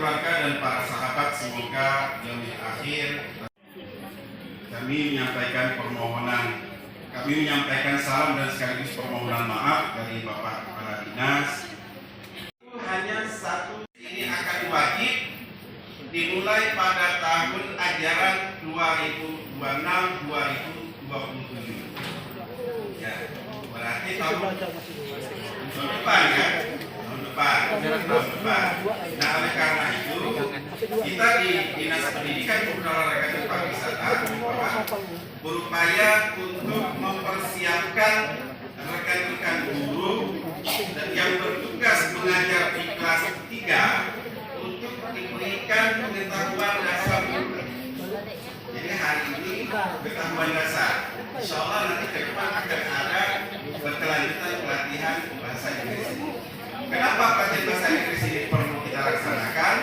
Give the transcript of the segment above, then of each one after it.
keluarga dan para sahabat, semoga yang akhir kami menyampaikan salam dan sekaligus permohonan maaf dari Bapak Kepala Dinas. Hanya satu, ini akan wajib dimulai pada tahun ajaran 2026-2027. Ya, berarti tahun depan ya. Tahun depan. Nah, oleh karena itu kita di Dinas Pendidikan Pemuda Olahraga dan Pariwisata berupaya untuk mempersiapkan rekan-rekan guru dan yang bertugas mengajar di kelas 3 untuk diberikan pengetahuan dasar. Jadi hari ini pengetahuan dasar. Insya Allah nanti ke depan akan ada berkelanjutan pelatihan bahasa Inggris. Kenapa pelatihan bahasa Inggris ini perlu kita laksanakan?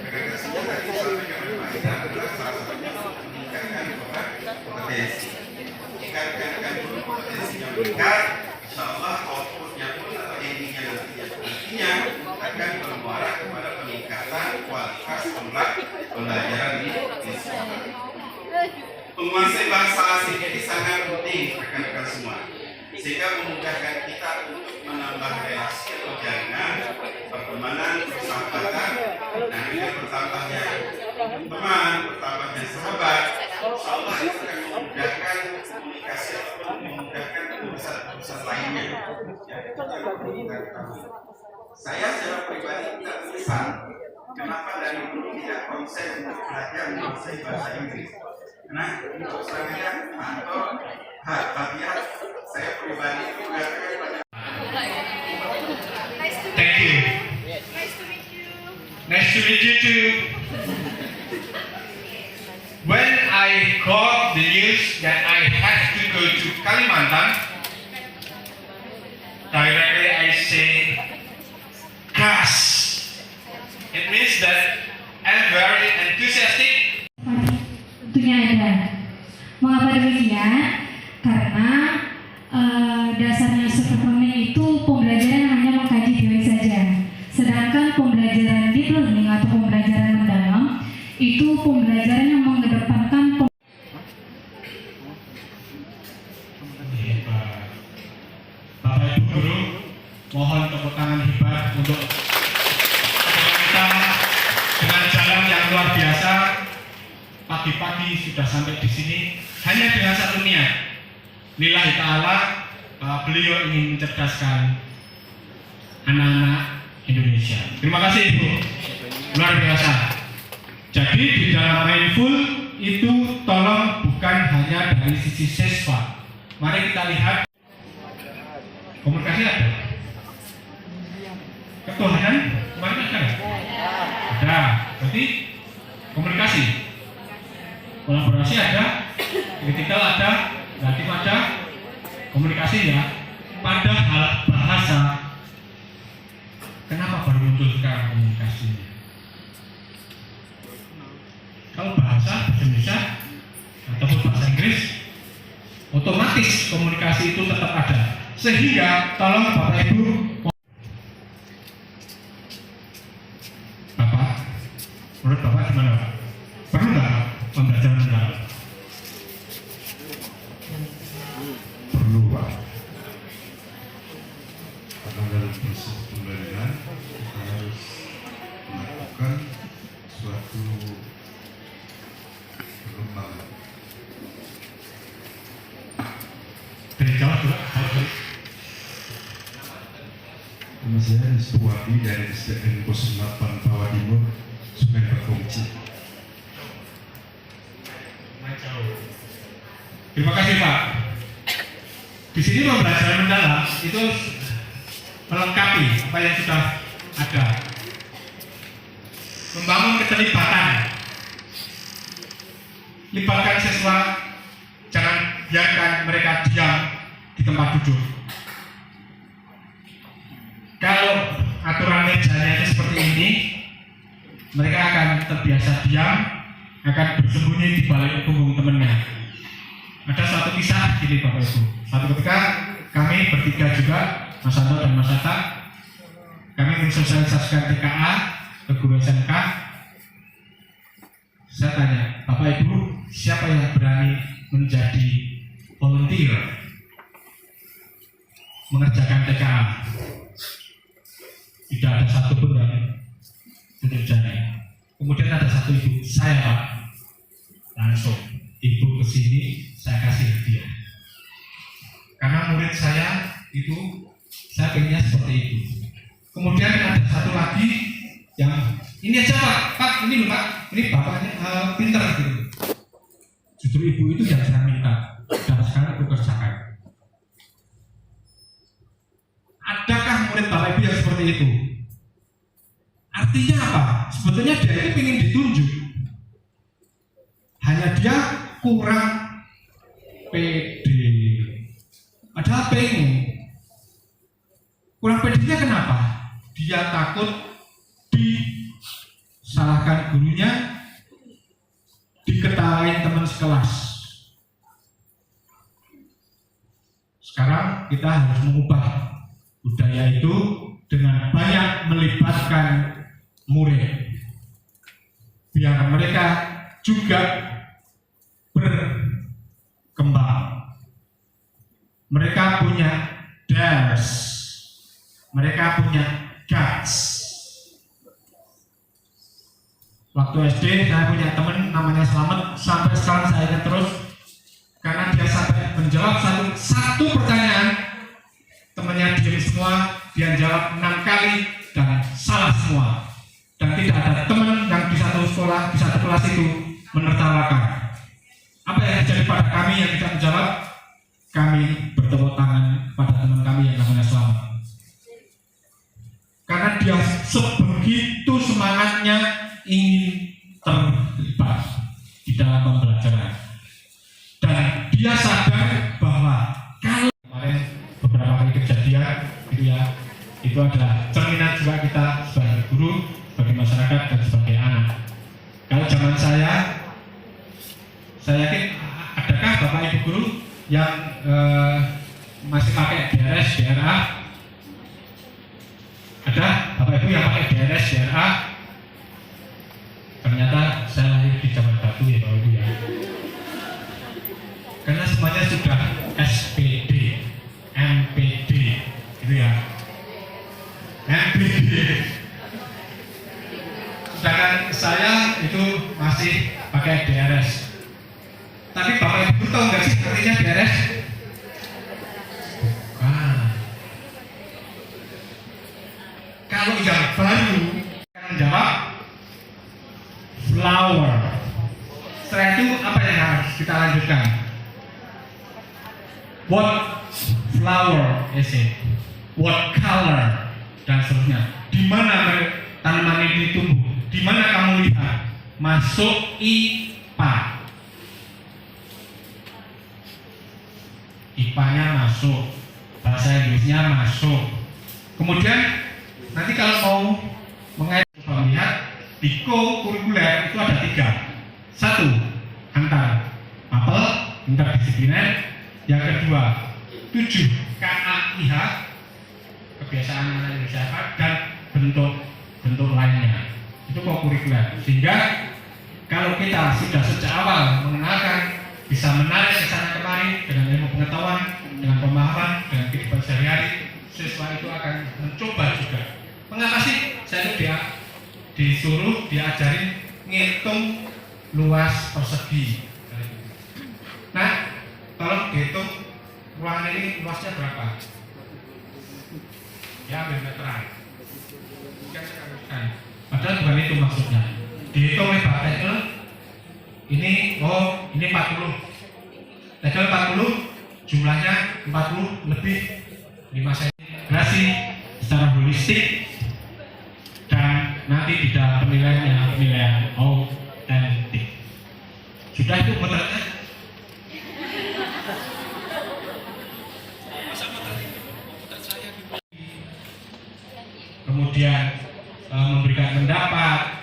Rekomendasinya tadi sampaikan oleh Pak Ida adalah salah satunya meningkatkan kompetensi. Jika rekan-rekan guru kompetensinya meningkat, insya Allah outputnya pun atau endingnya nantinya akan bermuara kepada peningkatan kualitas pembelajaran di sekolah. Menguasai bahasa asing ini sangat penting rekan-rekan semua, sehingga memudahkan kita untuk menambah relasi atau jaringan pertemanan, persahabatan. Nah, dengan bertambahnya teman, bertambahnya sahabat, insya Allah itu akan memudahkan komunikasi atau memudahkan urusan lainnya. Ya, itu yang perlu kita ketahui. Saya secara pribadi tidak menyesal kenapa dari dulu tidak konsen untuk belajar menguasai bahasa Inggris. Karena untuk saya, kantor, hadiah, saya pribadi itu mengatakan pada. Thank you. Nice to meet you too. When I got the news that I have to go to Kalimantan, directly I say, gas. It means that I'm very enthusiastic. Tentunya ada. Mengapa demikian? Karena dasarnya superlearning itu pembelajaran hanya mengkaji teori saja. Sedangkan pembelajaran deep learning atau pembelajaran mendalam itu pembelajaran yang mengedepankan Bapak Ibu Guru, mohon tepuk tangan hebat untuk kita dengan jalan yang luar biasa. Pagi-pagi sudah sampai di sini hanya dengan satu niat, lillahi ta'ala, bahwa beliau ingin mencerdaskan anak-anak Indonesia. Terima kasih Ibu, luar biasa. Jadi di dalam mindful itu tolong bukan hanya dari sisi siswa. Mari kita lihat komunikasi ada. Ketuhanan kemarin ada? Ada. Berarti komunikasi. Kolaborasi ada, kritikal ada, kreatif ada, komunikasi ya. Padahal bahasa, kenapa baru muncul sekarang komunikasinya? Kalau bahasa Indonesia ataupun bahasa Inggris, otomatis komunikasi itu tetap ada. Sehingga tolong Bapak Ibu, Bapak, menurut Bapak gimana Pak? Perlu nggak pembelajaran mendalam? Perlu Pak, karena dalam proses pembelajaran kita harus melakukan suatu pengembangan. Dari Jawa juga. Nama saya Nispuwadi dari SDN 08 Bawah Timur, Sungai Bakongci. Terima kasih Pak. Di sini pembelajaran mendalam itu melengkapi apa yang sudah ada. Membangun keterlibatan. Libatkan siswa, jangan biarkan mereka diam di tempat duduk. Kalau aturan mejanya itu seperti ini, mereka akan terbiasa diam, akan bersembunyi di balik punggung temannya. Ada suatu kisah gini Bapak Ibu. Suatu ketika kami bertiga juga, Mas Anto dan Mas Atta, kami mensosialisasikan TKA ke guru SMK Saya tanya, Bapak Ibu, siapa yang berani menjadi volunteer mengerjakan TKA? Tidak ada satupun yang tunjuk jari. Kemudian ada satu ibu, saya Pak, langsung ibu kesini, saya kasih hadiah. Karena murid saya itu, saya pengennya seperti itu. Kemudian ada satu lagi yang ini aja Pak, ini loh Pak, ini bapaknya pinter gitu. Justru ibu itu yang saya minta dan sekarang aku kerjakan. Adakah murid Bapak Ibu yang seperti itu? Artinya apa? Sebetulnya dia itu ingin ditunjuk, hanya dia kurang pede. Padahal pengen. Kurang pedenya kenapa? Dia takut disalahkan gurunya, diketawain teman sekelas. Sekarang kita harus mengubah budaya itu dengan banyak melibatkan murid, biar mereka juga berkembang. Mereka punya dares, mereka punya guts. Waktu SD saya punya teman namanya Slamet, sampai sekarang saya ingat terus karena dia sampai menjawab satu pertanyaan, temannya diam semua, dia jawab 6 kali dan salah semua, dan tidak ada teman yang di satu sekolah, di satu kelas itu menertawakan. Apa yang terjadi pada kami yang tidak menjawab? Kami bertepuk tangan pada teman kami yang namanya Slamet, karena dia sebegitu semangatnya ingin terlibat di dalam pembelajaran, dan dia sadar bahwa kalau kemarin beberapa kali kejadian gitu ya, itu adalah cerminan juga kita sebagai guru, sebagai masyarakat, dan sebagai anak. Kalau zaman saya yakin adakah Bapak Ibu guru yang masih pakai DRS, DRA? Ada Bapak Ibu yang pakai DRS, DRA? Ternyata saya lahir di zaman batu ya Bapak Ibu ya. Karena semuanya sudah SPD, MPD, gitu ya. MPD. Sedangkan saya itu masih pakai DRS. Tapi Bapak Ibu tahu nggak sih artinya DRS? Bukan. Kalau yang baru akan menjawab flower. Setelah itu apa yang harus kita lanjutkan? What flower is it? What color? Dan seterusnya. Di mana tanaman ini tumbuh? Di mana kamu lihat? Masuk IPA. IPA-nya masuk, bahasa Inggrisnya masuk. Kemudian nanti kalau mau melihat di kurikuler itu ada 3. 1, antar mapel, interdisipliner. Yang kedua, 7 KAIH, kebiasaan anak Indonesia, dan bentuk lainnya. Itu kurikuler. Sehingga kalau kita sudah sejak awal mengenalkan, bisa menarik ke sana kemari dengan ilmu pengetahuan, dengan pemahaman, dengan kehidupan sehari-hari, siswa itu akan mencoba juga. Mengapa sih saya itu disuruh diajarin ngitung luas persegi? Nah, tolong dihitung ruangan ini luasnya berapa? Ya, meteran. Padahal bukan itu maksudnya. Dihitung oleh Pak Tegel. Ini 40. Tegel 40, jumlahnya 40 lebih 5 cm. Integrasi secara holistik, dan nanti tidak penilaian autentik. Sudah itu muternya. Kemudian memberikan pendapat.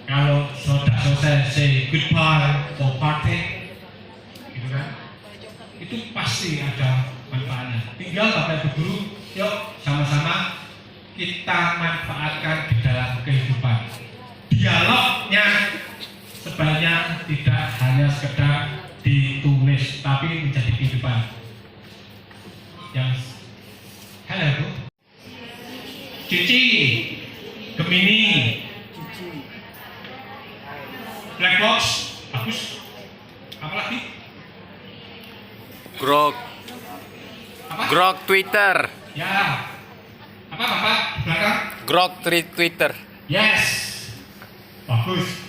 Kalau sudah selesai say goodbye for party, gitu kan? Itu pasti ada manfaatnya. Tinggal Bapak Ibu guru, yuk sama-sama kita manfaatkan di dalam kehidupan. Dialognya sebaiknya tidak hanya sekedar ditulis, tapi menjadi kehidupan. Yang halo Bu, Cici, Gemini, Black Box, bagus. Apa lagi? Grok. Apa? Grok Twitter. Ya. Apa Bapak? Belakang? Grok Twitter. Yes. Bagus.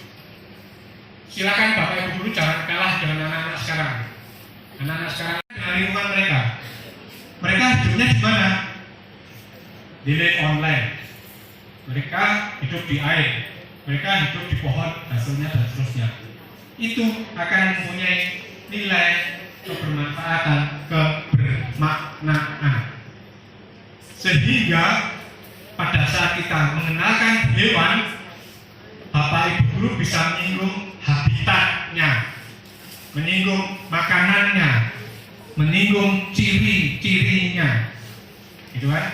Silakan Bapak Ibu guru jangan kalah dengan anak-anak sekarang. Anak-anak sekarang dengan lingkungan mereka. Mereka hidupnya di mana? Di online. Mereka hidup di air. Mereka hidup di pohon, hasilnya dan seterusnya. Itu akan mempunyai nilai kebermanfaatan, kebermaknaan. Sehingga pada saat kita mengenalkan hewan, Bapak Ibu guru bisa menyinggung habitatnya, menyinggung makanannya, menyinggung ciri-cirinya, gitu kan?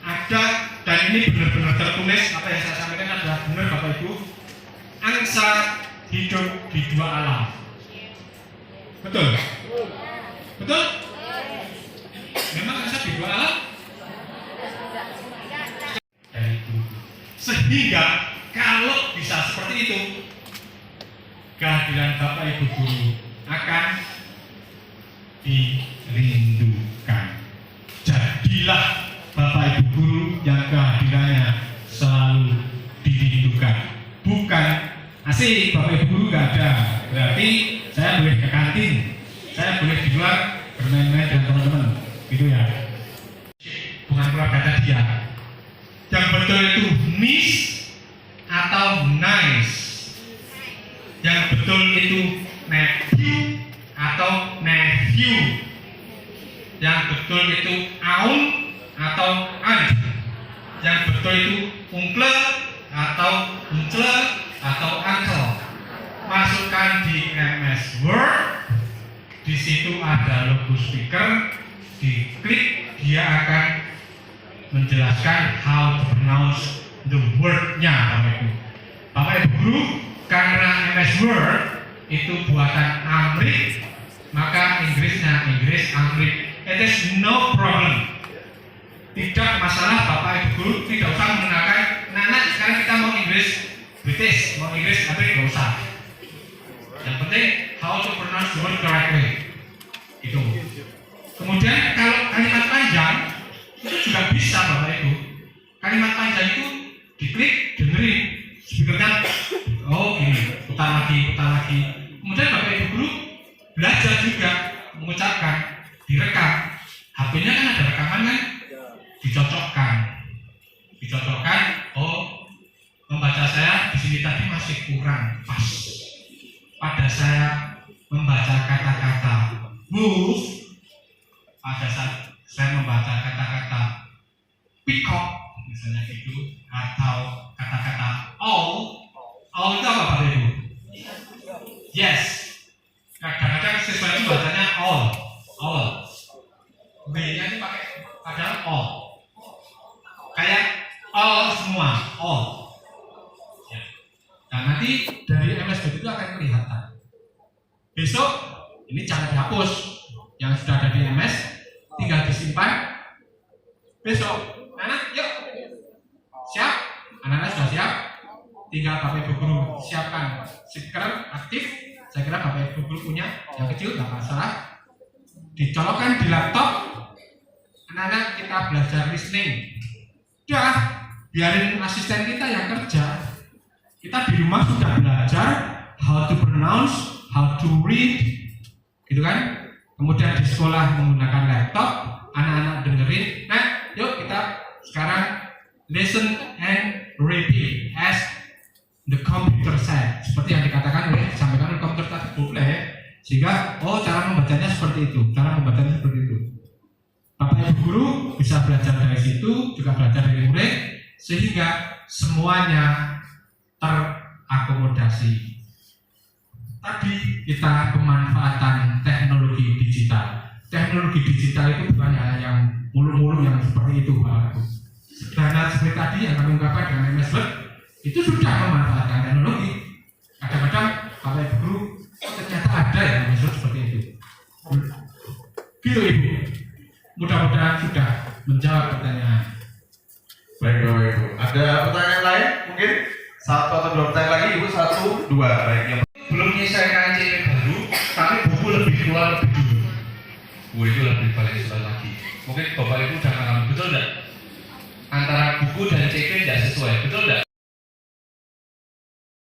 Ada, dan ini benar-benar tertulis, apa yang saya sampaikan adalah benar Bapak Ibu. Angsa hidup di dua alam. Betul? Betul? Memang angsa di dua alam? Sehingga kalau bisa seperti itu, kehadiran Bapak Ibu guru akan dirindukan. Jadilah Bapak Ibu guru yang kehadirannya selalu dirindukan. Bukan asik Bapak Ibu guru nggak ada, berarti saya boleh ke kantin, saya boleh di luar bermain-main dengan teman-teman, gitu ya. Bukan keluarga tadi ya. Yang betul itu miss atau nice. Yang betul itu nephew atau nephew. Yang betul itu aun atau aunt. Yang betul itu uncle atau uncle atau uncle. Masukkan di MS Word. Di situ ada logo speaker. Diklik, dia akan menjelaskan how to pronounce the word-nya, Bapak Ibu. Bapak Ibu guru, karena MS Word itu buatan Amrik, maka Inggrisnya Inggris Amrik. It is no problem. Tidak masalah Bapak Ibu guru, tidak usah menggunakan nah sekarang kita mau Inggris British, mau Inggris Amrik, tidak usah. Yang penting how to pronounce the word correctly. Itu. Kemudian kalau kalimat panjang itu juga bisa Bapak Ibu. Kalimat panjang itu diklik, dengerin speakernya, oh gini, putar lagi. Kemudian Bapak Ibu guru belajar juga mengucapkan, direkam. HP-nya kan ada rekaman kan, dicocokkan. Oh, membaca saya di sini tadi masih kurang pas. Pada saya membaca kata-kata wolf, pada saat saya membaca kata-kata peacock misalnya gitu, atau kata-kata owl itu apa Bapak Ibu? Yes. Kadang-kadang siswa itu bacanya owl. B-nya itu pakai padahal all. Kayak all semua, all. Ya. Nah nanti dari MS Word itu akan kelihatan. Besok ini jangan dihapus. Yang sudah ada di MS tinggal disimpan. Besok, anak, yuk, siap? Anak-anak sudah siap? Tinggal Bapak Ibu guru siapkan speaker aktif. Saya kira Bapak Ibu guru punya, yang kecil nggak masalah. Dicolokkan di laptop. Anak-anak kita belajar listening. Udah, biarin asisten kita yang kerja. Kita di rumah sudah belajar how to pronounce, how to read, gitu kan? Kemudian di sekolah menggunakan laptop, anak-anak dengerin. Nah, yuk kita sekarang listen and repeat as the computer said. Seperti yang disampaikan oleh komputer tadi boleh. Sehingga, cara membacanya seperti itu, Bapak Ibu guru bisa belajar dari situ, juga belajar dari murid, sehingga semuanya terakomodasi. Tadi kita pemanfaatan teknologi digital. Teknologi digital itu bukan hanya yang mulu-mulu yang seperti itu, Bapak Ibu. Sederhana seperti tadi yang kami ungkapkan dengan MS Word, itu sudah memanfaatkan teknologi. Kadang-kadang menjawab pertanyaan. Baik Bapak Ibu, ada pertanyaan lain? Mungkin satu atau dua pertanyaan lagi, Ibu satu, dua. Baik, yang Belum menyelesaikan CP baru, tapi buku lebih keluar lebih dulu. buku itu lebih balik surat lagi. Mungkin Bapak Ibu udah ngalami, betul enggak? Antara buku dan CP tidak sesuai, betul enggak?